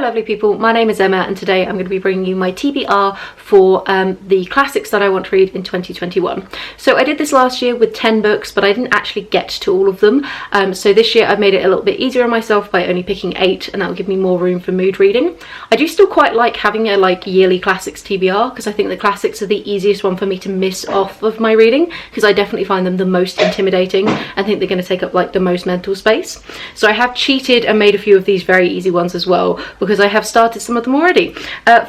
lovely people, my name is Emma and today I'm going to be bringing you my TBR for the classics that I want to read in 2021. So I did this last year with 10 books, but I didn't actually get to all of them. So this year I've made it a little bit easier on myself by only picking 8, and that will give me more room for mood reading. I do still quite like having a yearly classics TBR because I think the classics are the easiest one for me to miss off of my reading, because I definitely find them the most intimidating and think they're going to take up the most mental space. So I have cheated and made a few of these very easy ones as well, because I have started some of them already.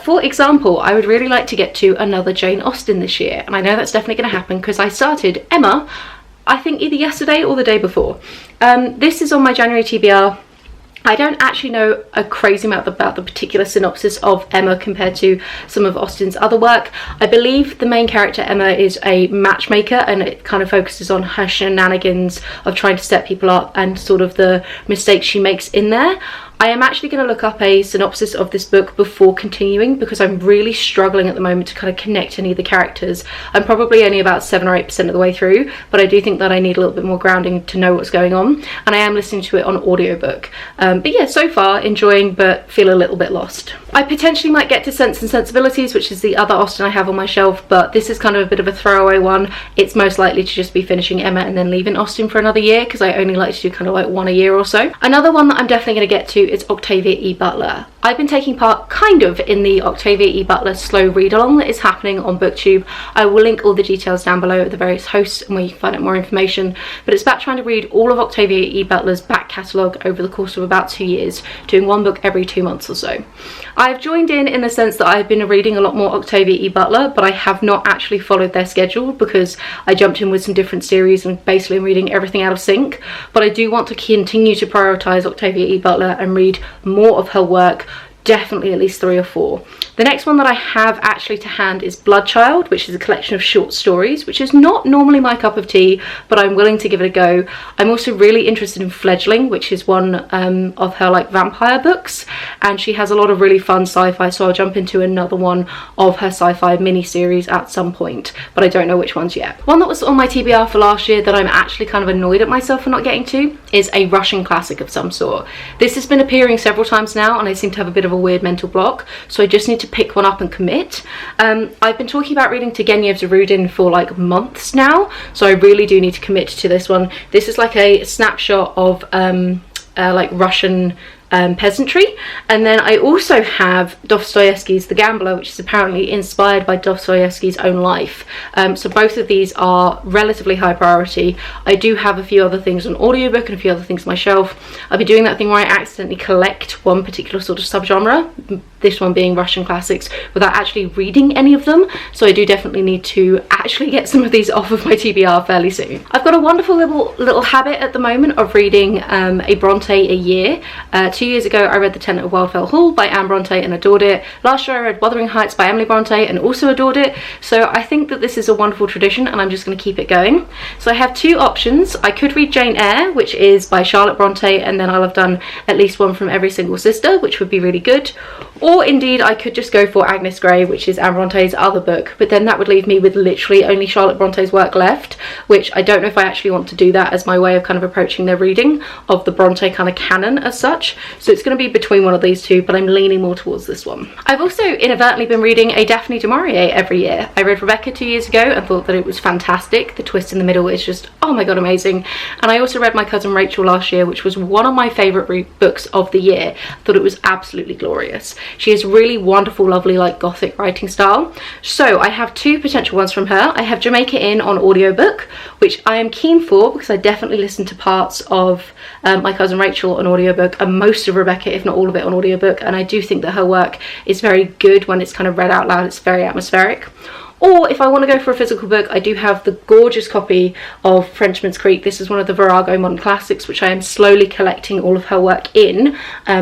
For example, I would really like to get to another Jane Austen this year, and I know that's definitely going to happen because I started Emma, I think either yesterday or the day before. This is on my January TBR. I don't actually know a crazy amount about the particular synopsis of Emma compared to some of Austen's other work. I believe the main character Emma is a matchmaker, and it kind of focuses on her shenanigans of trying to set people up and sort of the mistakes she makes in there. I am actually going to look up a synopsis of this book before continuing, because I'm really struggling at the moment to kind of connect any of the characters. I'm probably only about 7 or 8% of the way through, but I do think that I need a little bit more grounding to know what's going on, and I am listening to it on audiobook. But yeah, so far enjoying, but feel a little bit lost. I potentially might get to Sense and Sensibilities, which is the other Austen I have on my shelf, but this is kind of a bit of a throwaway one. It's most likely to just be finishing Emma and then leaving Austen for another year, because I only like to do kind of one a year or so. Another one that I'm definitely going to get to is Octavia E. Butler. I've been taking part kind of in the Octavia E. Butler slow read along that is happening on BookTube. I will link all the details down below of the various hosts and where you can find out more information, but it's about trying to read all of Octavia E. Butler's back catalogue over the course of about 2 years, doing one book every 2 months or so. I've joined in the sense that I've been reading a lot more Octavia E. Butler, but I have not actually followed their schedule because I jumped in with some different series and basically I'm reading everything out of sync. But I do want to continue to prioritise Octavia E. Butler and read more of her work, definitely at least 3 or 4. The next one that I have actually to hand is Bloodchild, which is a collection of short stories, which is not normally my cup of tea, but I'm willing to give it a go. I'm also really interested in Fledgling, which is one of her vampire books, and she has a lot of really fun sci-fi, so I'll jump into another one of her sci-fi mini-series at some point, but I don't know which ones yet. One that was on my TBR for last year that I'm actually kind of annoyed at myself for not getting to is a Russian classic of some sort. This has been appearing several times now, and I seem to have a bit of a weird mental block, so I just need to pick one up and commit. I've been talking about reading Turgenev's Rudin for months now, so I really do need to commit to this one. This is a snapshot of Russian peasantry, and then I also have Dostoyevsky's The Gambler, which is apparently inspired by Dostoyevsky's own life. So both of these are relatively high priority. I do have a few other things on audiobook and a few other things on my shelf. I'll be doing that thing where I accidentally collect one particular sort of subgenre, this one being Russian classics, without actually reading any of them, so I do definitely need to actually get some of these off of my TBR fairly soon. I've got a wonderful little habit at the moment of reading a Bronte a year. 2 years ago I read The Tenant of Wildfell Hall by Anne Bronte and adored it. Last year I read Wuthering Heights by Emily Bronte and also adored it, so I think that this is a wonderful tradition and I'm just going to keep it going. So I have 2 options. I could read Jane Eyre, which is by Charlotte Bronte, and then I'll have done at least one from every single sister, which would be really good. Or indeed I could just go for Agnes Grey, which is Anne Bronte's other book, but then that would leave me with literally only Charlotte Bronte's work left, which I don't know if I actually want to do that as my way of kind of approaching their reading of the Bronte kind of canon as such. So it's going to be between one of these two, but I'm leaning more towards this one. I've also inadvertently been reading a Daphne du Maurier every year. I read Rebecca 2 years ago and thought that it was fantastic. The twist in the middle is just, oh my god, amazing. And I also read My Cousin Rachel last year, which was one of my favourite books of the year. I thought it was absolutely glorious. She has really wonderful, lovely, gothic writing style. So I have 2 potential ones from her. I have Jamaica in on audiobook, which I am keen for because I definitely listened to parts of My Cousin Rachel on audiobook and most of Rebecca, if not all of it, on audiobook, and I do think that her work is very good when it's kind of read out loud. It's very atmospheric. Or if I want to go for a physical book, I do have the gorgeous copy of Frenchman's Creek. This is one of the Virago Modern Classics, which I am slowly collecting all of her work in.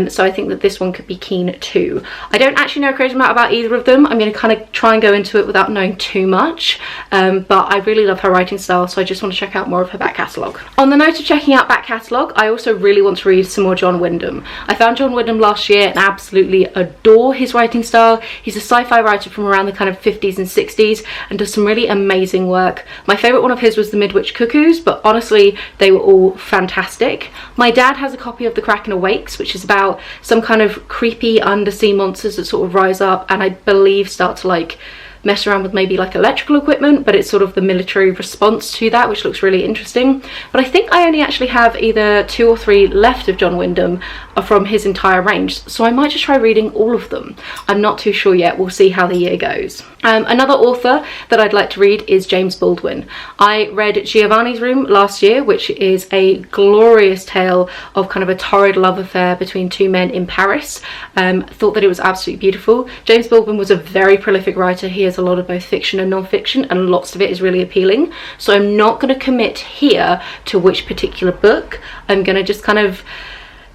So I think that this one could be keen too. I don't actually know a crazy amount about either of them. I'm going to kind of try and go into it without knowing too much. But I really love her writing style, so I just want to check out more of her back catalogue. On the note of checking out back catalogue, I also really want to read some more John Wyndham. I found John Wyndham last year and absolutely adore his writing style. He's a sci-fi writer from around the kind of 50s and 60s. series and does some really amazing work. My favourite one of his was The Midwich Cuckoos, but honestly they were all fantastic. My dad has a copy of The Kraken Awakes, which is about some kind of creepy undersea monsters that sort of rise up and I believe start to like mess around with maybe like electrical equipment, but it's sort of the military response to that, which looks really interesting. But I think I only actually have either 2 or 3 left of John Wyndham from his entire range, so I might just try reading all of them. I'm not too sure yet, we'll see how the year goes. Another author that I'd like to read is James Baldwin. I read Giovanni's Room last year, which is a glorious tale of kind of a torrid love affair between 2 men in Paris. Thought that it was absolutely beautiful. James Baldwin was a very prolific writer. He has a lot of both fiction and non-fiction, and lots of it is really appealing. So I'm not going to commit here to which particular book. I'm going to just kind of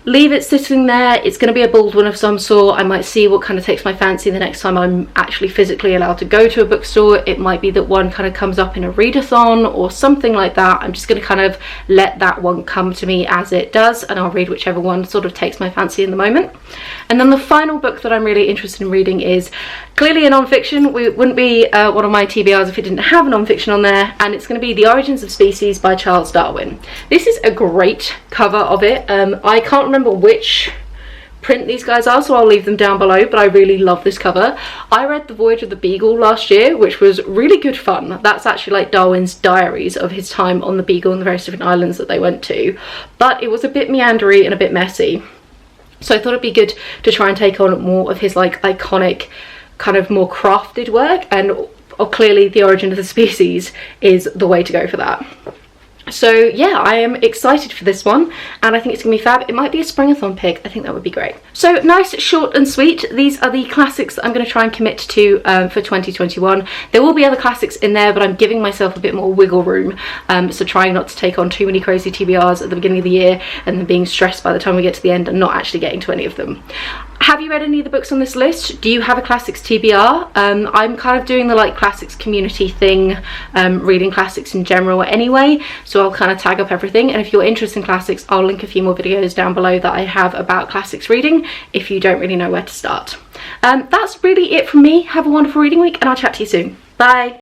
leave it sitting there. It's going to be a Baldwin of some sort. I might see what kind of takes my fancy the next time I'm actually physically allowed to go to a bookstore. It might be that one kind of comes up in a readathon or something like that. I'm just going to kind of let that one come to me as it does, and I'll read whichever one sort of takes my fancy in the moment. And then the final book that I'm really interested in reading is clearly a non-fiction. It wouldn't be one of my TBRs if it didn't have a non-fiction on there, and it's going to be The Origins of Species by Charles Darwin. This is a great cover of it. I can't remember which print these guys are, so I'll leave them down below, but I really love this cover. I read The Voyage of the Beagle last year, which was really good fun. That's actually like Darwin's diaries of his time on the Beagle and the various different islands that they went to, but it was a bit meandery and a bit messy, so I thought it'd be good to try and take on more of his like iconic kind of more crafted work, and clearly The Origin of the Species is the way to go for that. So yeah, I am excited for this one, and I think it's gonna be fab. It might be a springathon pick. I think that would be great. So nice, short and sweet. These are the classics that I'm gonna try and commit to for 2021. There will be other classics in there, but I'm giving myself a bit more wiggle room, so trying not to take on too many crazy TBRs at the beginning of the year and then being stressed by the time we get to the end and not actually getting to any of them. Have you read any of the books on this list? Do you have a classics TBR? I'm kind of doing the like classics community thing, reading classics in general anyway, so I'll kind of tag up everything, and if you're interested in classics, I'll link a few more videos down below that I have about classics reading if you don't really know where to start. That's really it from me. Have a wonderful reading week, and I'll chat to you soon. Bye!